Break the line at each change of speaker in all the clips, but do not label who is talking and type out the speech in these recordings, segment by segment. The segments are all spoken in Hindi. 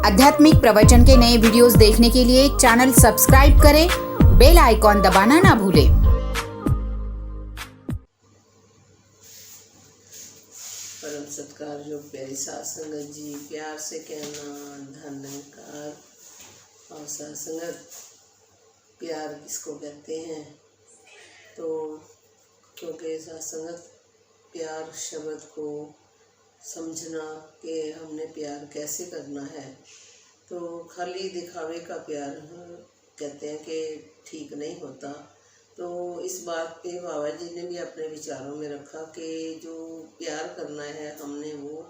आध्यात्मिक प्रवचन के नए वीडियोस देखने के लिए चैनल सब्सक्राइब करें, बेल आइकॉन दबाना ना भूलें।
परम सत्कार जो प्यारी साध संगत जी, प्यार से कहना धन्यकार। और साध संगत, प्यार किसको कहते हैं? तो क्योंकि साध संगत प्यार शब्द को समझना कि हमने प्यार कैसे करना है, तो खाली दिखावे का प्यार कहते हैं कि ठीक नहीं होता। तो इस बात पे बाबा जी ने भी अपने विचारों में रखा कि जो प्यार करना है हमने वो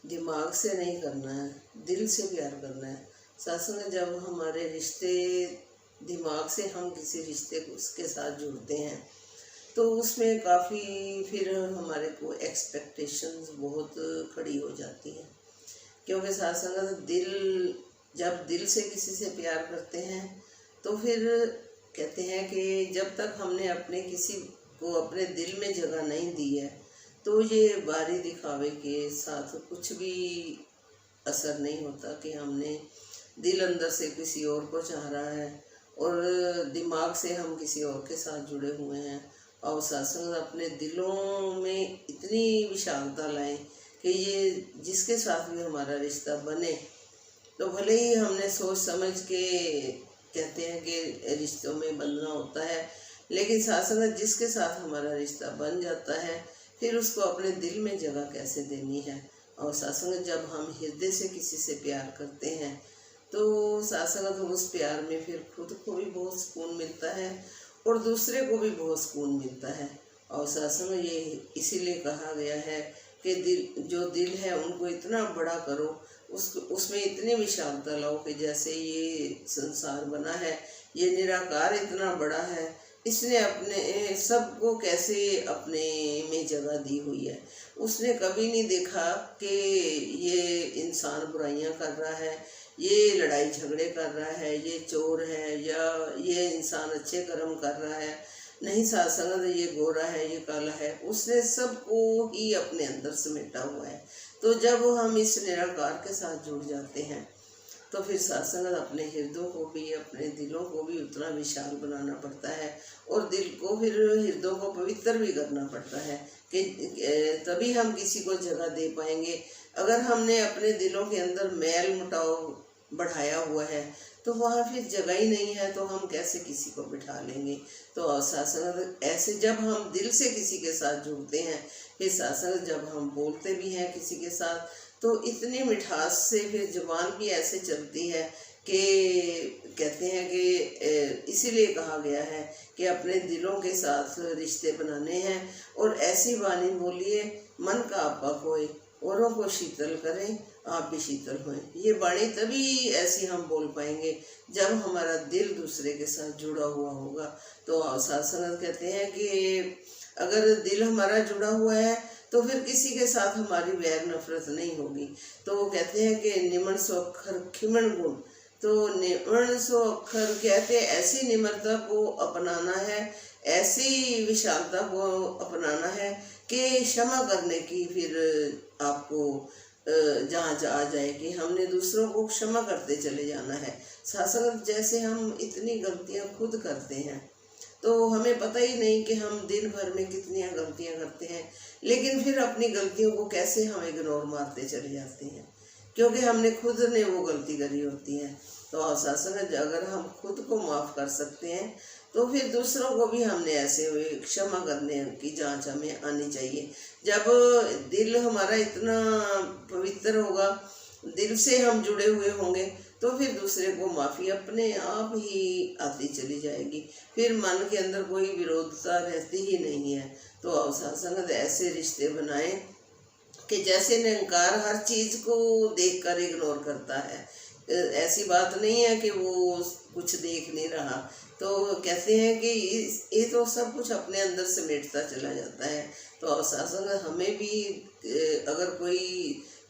दिमाग से नहीं करना है, दिल से प्यार करना है। साथ जब हमारे रिश्ते दिमाग से हम किसी रिश्ते को उसके साथ जुड़ते हैं तो उसमें काफ़ी फिर हमारे को एक्सपेक्टेशंस बहुत खड़ी हो जाती हैं। क्योंकि साथ संगत जब दिल से किसी से प्यार करते हैं तो फिर कहते हैं कि जब तक हमने अपने किसी को अपने दिल में जगह नहीं दी है तो ये बाहरी दिखावे के साथ कुछ भी असर नहीं होता कि हमने दिल अंदर से किसी और को चाह रहा है और दिमाग से हम किसी और के साथ जुड़े हुए हैं। और सत्संग अपने दिलों में इतनी विशालता लाएं कि ये जिसके साथ भी हमारा रिश्ता बने तो भले ही हमने सोच समझ के कहते हैं कि रिश्तों में बंधना होता है, लेकिन सत्संग जिसके साथ हमारा रिश्ता बन जाता है फिर उसको अपने दिल में जगह कैसे देनी है। और सत्संग जब हम हृदय से किसी से प्यार करते हैं तो सत्संग उस प्यार में फिर खुद को भी बहुत सुकून मिलता है और दूसरे को भी बहुत सुकून मिलता है। और सत्संग ये इसीलिए कहा गया है कि दिल है उनको इतना बड़ा करो, उसमें इतनी विशालता लाओ कि जैसे ये संसार बना है ये निराकार इतना बड़ा है, इसने अपने सबको कैसे अपने में जगह दी हुई है। उसने कभी नहीं देखा कि ये इंसान बुराइयां कर रहा है, ये लड़ाई झगड़े कर रहा है, ये चोर है या ये इंसान अच्छे कर्म कर रहा है। नहीं सत्संग ये गोरा है ये काला है, उसने सबको ही अपने अंदर समेटा हुआ है। तो जब हम इस निराकार के साथ जुड़ जाते हैं तो फिर सत्संग अपने हृदयों को भी अपने दिलों को भी उतना विशाल बनाना पड़ता है और दिल को फिर हृदयों को पवित्र भी करना पड़ता है कि तभी हम किसी को जगह दे पाएंगे। अगर हमने अपने दिलों के अंदर मैल मुटाव बढ़ाया हुआ है तो वहाँ फिर जगह ही नहीं है, तो हम कैसे किसी को बिठा लेंगे। तो सत्संग ऐसे जब हम दिल से किसी के साथ जुड़ते हैं, फिर सत्संग जब हम बोलते भी हैं किसी के साथ तो इतनी मिठास से फिर जुबान भी ऐसे चलती है कि कहते हैं कि इसीलिए कहा गया है कि अपने दिलों के साथ रिश्ते बनाने हैं और ऐसी वाणी बोलिए मन का आपा खोए, औरों को शीतल करें आप भी शीतल होएं। ये वाणी तभी ऐसी हम बोल पाएंगे जब हमारा दिल दूसरे के साथ जुड़ा हुआ होगा। तो सत्संग कहते हैं कि अगर दिल हमारा जुड़ा हुआ है तो फिर किसी के साथ हमारी वैर नफरत नहीं होगी। तो वो कहते हैं कि निमन सो अक्षर खिमन गुण, तो निमन सो अक्षर कहते हैं ऐसी निम्रता को अपनाना है, ऐसी विशालता को अपनाना है कि क्षमा करने की फिर आपको जांच आ जाए कि हमने दूसरों को क्षमा करते चले जाना है। सत्संग जैसे हम इतनी गलतियां खुद करते हैं तो हमें पता ही नहीं कि हम दिन भर में कितनी गलतियां करते हैं, लेकिन फिर अपनी गलतियों को कैसे हम इग्नोर मारते चले जाते हैं क्योंकि हमने खुद ने वो गलती करी होती है। तो सत्संग अगर हम खुद को माफ़ कर सकते हैं तो फिर दूसरों को भी हमने ऐसे क्षमा करने की जांच हमें आनी चाहिए। जब दिल हमारा इतना पवित्र होगा, दिल से हम जुड़े हुए होंगे तो फिर दूसरे को माफ़ी अपने आप ही आती चली जाएगी, फिर मन के अंदर कोई विरोधता रहती ही नहीं है। तो सत्संग ऐसे रिश्ते बनाएं कि जैसे निरंकार हर चीज़ को देखकर इग्नोर करता है, ऐसी बात नहीं है कि वो कुछ देख नहीं रहा। तो कहते हैं कि ये तो सब कुछ अपने अंदर समेटता चला जाता है। तो सत्संग हमें भी अगर कोई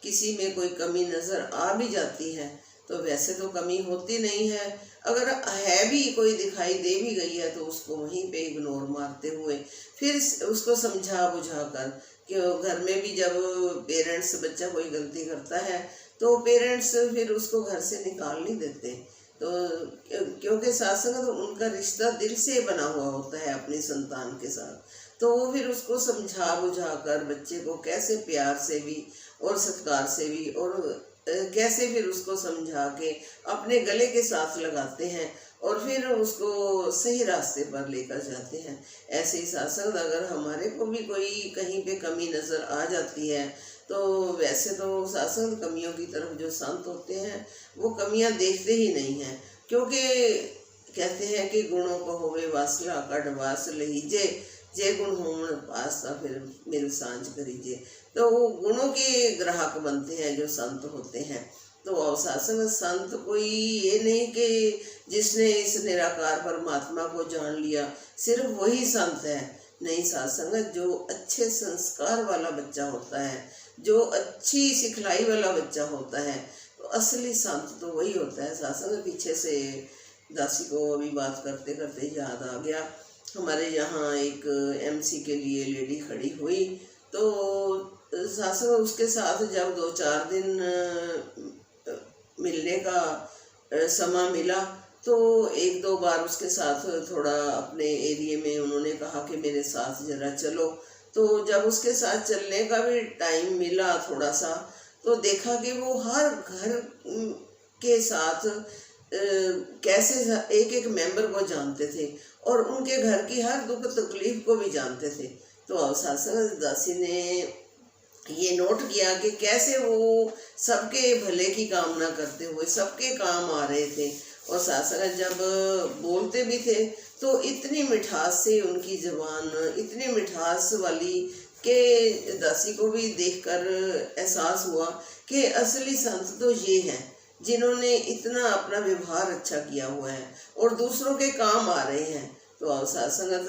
किसी में कोई कमी नज़र आ भी जाती है तो वैसे तो कमी होती नहीं है, अगर है भी कोई दिखाई दे भी गई है तो उसको वहीं पे इग्नोर मारते हुए फिर उसको समझा बुझा कर कि घर में भी जब पेरेंट्स बच्चा कोई गलती करता है तो पेरेंट्स फिर उसको घर से निकाल नहीं देते। तो क्योंकि सास संगत उनका रिश्ता दिल से बना हुआ होता है अपनी संतान के साथ, तो वो फिर उसको समझा बुझा कर बच्चे को कैसे प्यार से भी और सत्कार से भी और कैसे फिर उसको समझा के अपने गले के साथ लगाते हैं और फिर उसको सही रास्ते पर लेकर जाते हैं। ऐसे ही सास संगत अगर हमारे को भी कोई कहीं पे कमी नज़र आ जाती है तो वैसे तो सास संगत कमियों की तरफ जो संत होते हैं वो कमियां देखते ही नहीं हैं, क्योंकि कहते हैं कि गुणों को होवे वासला कड वास लीजे, जे गुण होमन पासा फिर मेरे सांझ करीजे। तो वो गुणों के ग्राहक बनते हैं जो संत होते हैं। तो अवसासन संत कोई ये नहीं कि जिसने इस निराकार परमात्मा को जान लिया सिर्फ वही संत है, नहीं। सत्संगत जो अच्छे संस्कार वाला बच्चा होता है, जो अच्छी सिखलाई वाला बच्चा होता है, तो असली संत तो वही होता है। सत्संग पीछे से दासी को अभी बात करते करते याद आ गया, हमारे यहाँ एक एमसी के लिए लेडी खड़ी हुई, तो सासू उसके साथ जब 2-4 दिन मिलने का समय मिला तो 1-2 बार उसके साथ थोड़ा अपने एरिया में उन्होंने कहा कि मेरे साथ जरा चलो। तो जब उसके साथ चलने का भी टाइम मिला थोड़ा सा, तो देखा कि वो हर घर के साथ कैसे एक एक मेंबर को जानते थे और उनके घर की हर दुख तकलीफ को भी जानते थे। तो अवसासन दासी ने ये नोट किया कि कैसे वो सबके भले की कामना करते हुए सबके काम आ रहे थे, और शासक जब बोलते भी थे तो इतनी मिठास से उनकी ज़बान इतनी मिठास वाली कि दासी को भी देखकर एहसास हुआ कि असली संत तो ये हैं जिन्होंने इतना अपना व्यवहार अच्छा किया हुआ है और दूसरों के काम आ रहे हैं। तो सत्संगत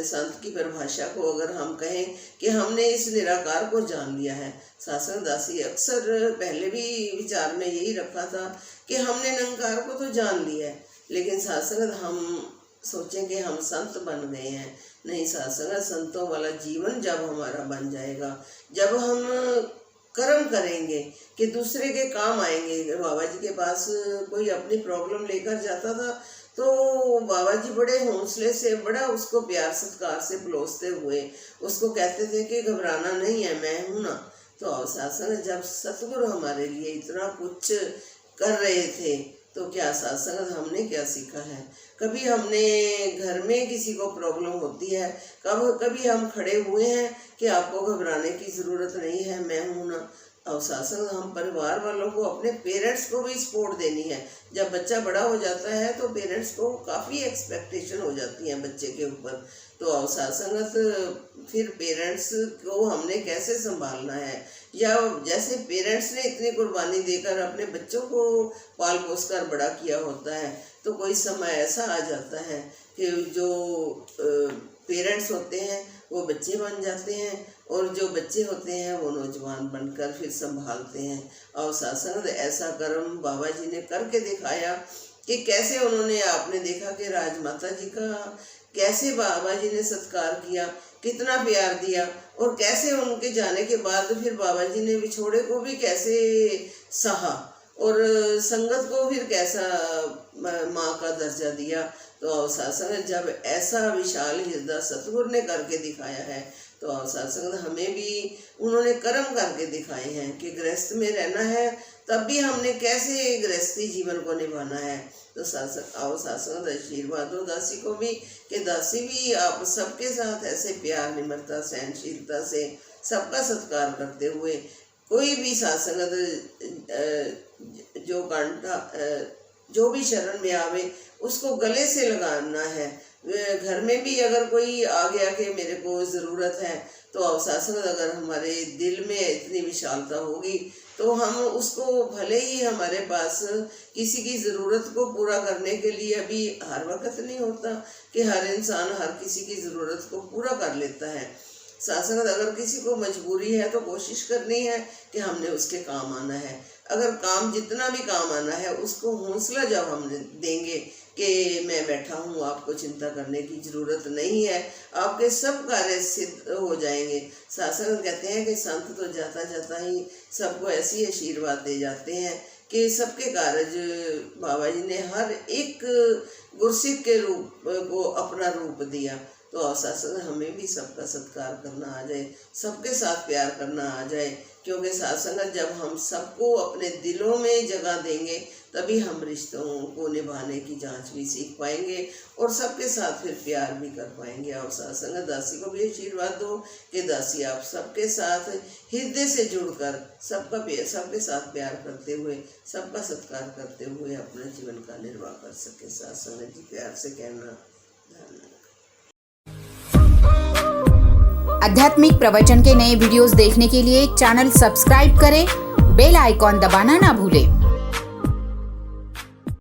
संत की परिभाषा को अगर हम कहें कि हमने इस निराकार को जान लिया है, सत्संग दासी अक्सर पहले भी विचार में यही रखा था कि हमने निरंकार को तो जान लिया है, लेकिन सत्संगत हम सोचें कि हम संत बन गए हैं। नहीं, सत्संगत संतों वाला जीवन जब हमारा बन जाएगा, जब हम कर्म करेंगे कि दूसरे के काम आएंगे। बाबा जी के पास कोई अपनी प्रॉब्लम लेकर जाता था तो बाबा जी बड़े हौसले से बड़ा उसको प्यार सत्कार से पलोसते हुए उसको कहते थे कि घबराना नहीं है, मैं हूँ ना। तो अवसासन जब सतगुरु हमारे लिए इतना कुछ कर रहे थे तो क्या सत्संग हमने क्या सीखा है? कभी हमने घर में किसी को प्रॉब्लम होती है, कभी हम खड़े हुए हैं कि आपको घबराने की ज़रूरत नहीं है, मैं हूँ ना। और सत्संग हम परिवार वालों को, अपने पेरेंट्स को भी सपोर्ट देनी है। जब बच्चा बड़ा हो जाता है तो पेरेंट्स को काफ़ी एक्सपेक्टेशन हो जाती है बच्चे के ऊपर। तो अवसासंगत फिर पेरेंट्स को हमने कैसे संभालना है, या जैसे पेरेंट्स ने इतनी कुर्बानी देकर अपने बच्चों को पाल पोस कर बड़ा किया होता है, तो कोई समय ऐसा आ जाता है कि जो पेरेंट्स होते हैं वो बच्चे बन जाते हैं और जो बच्चे होते हैं वो नौजवान बनकर फिर संभालते हैं। और सत्संग ऐसा कर्म बाबा जी ने करके दिखाया कि कैसे उन्होंने, आपने देखा कि राजमाता जी का कैसे बाबा जी ने सत्कार किया, कितना प्यार दिया, और कैसे उनके जाने के बाद फिर बाबा जी ने विछोड़े को भी कैसे सहा और संगत को फिर कैसा माँ का दर्जा दिया। तो अवसासन जब ऐसा विशाल हृदय सतगुरु ने करके दिखाया है, तो अवसासन हमें भी उन्होंने कर्म करके दिखाए हैं कि गृहस्थ में रहना है, तब भी हमने कैसे गृहस्थी जीवन को निभाना है। तो अवसासन आशीर्वाद हो दासी को भी कि दासी भी आप सबके साथ ऐसे प्यार, निम्रता, सहनशीलता से सबका सत्कार करते हुए कोई भी सत्संगत जो कांटा जो भी शरण में आवे उसको गले से लगाना है। घर में भी अगर कोई आ गया कि मेरे को ज़रूरत है, तो अवसासन अगर हमारे दिल में इतनी विशालता होगी तो हम उसको, भले ही हमारे पास किसी की ज़रूरत को पूरा करने के लिए अभी हर वक्त नहीं होता कि हर इंसान हर किसी की ज़रूरत को पूरा कर लेता है। सत्संग अगर किसी को मजबूरी है तो कोशिश करनी है कि हमने उसके काम आना है। अगर काम जितना भी काम आना है उसको हौसला जब हम देंगे कि मैं बैठा हूँ, आपको चिंता करने की ज़रूरत नहीं है, आपके सब कार्य सिद्ध हो जाएंगे। साधु कहते हैं कि संत तो जाता जाता ही सबको ऐसी आशीर्वाद दे जाते हैं कि सबके कार्य बाबा जी ने हर एक गुरसिख के रूप को अपना रूप दिया। तो साधु हमें भी सबका सत्कार करना आ जाए, सबके साथ प्यार करना आ जाए, क्योंकि साथ संगत जब हम सबको अपने दिलों में जगह देंगे तभी हम रिश्तों को निभाने की जांच भी सीख पाएंगे और सबके साथ फिर प्यार भी कर पाएंगे। और साथ संगत दासी को भी आशीर्वाद दो कि दासी आप सबके साथ हृदय से जुड़कर सबके साथ प्यार करते हुए, सबका सत्कार करते हुए अपने जीवन का निर्वाह कर सके। साथ संगत जी प्यार से कहना धन्यवाद।
आध्यात्मिक प्रवचन के नए वीडियोस देखने के लिए चैनल सब्सक्राइब करें, बेल आइकॉन दबाना ना भूलें।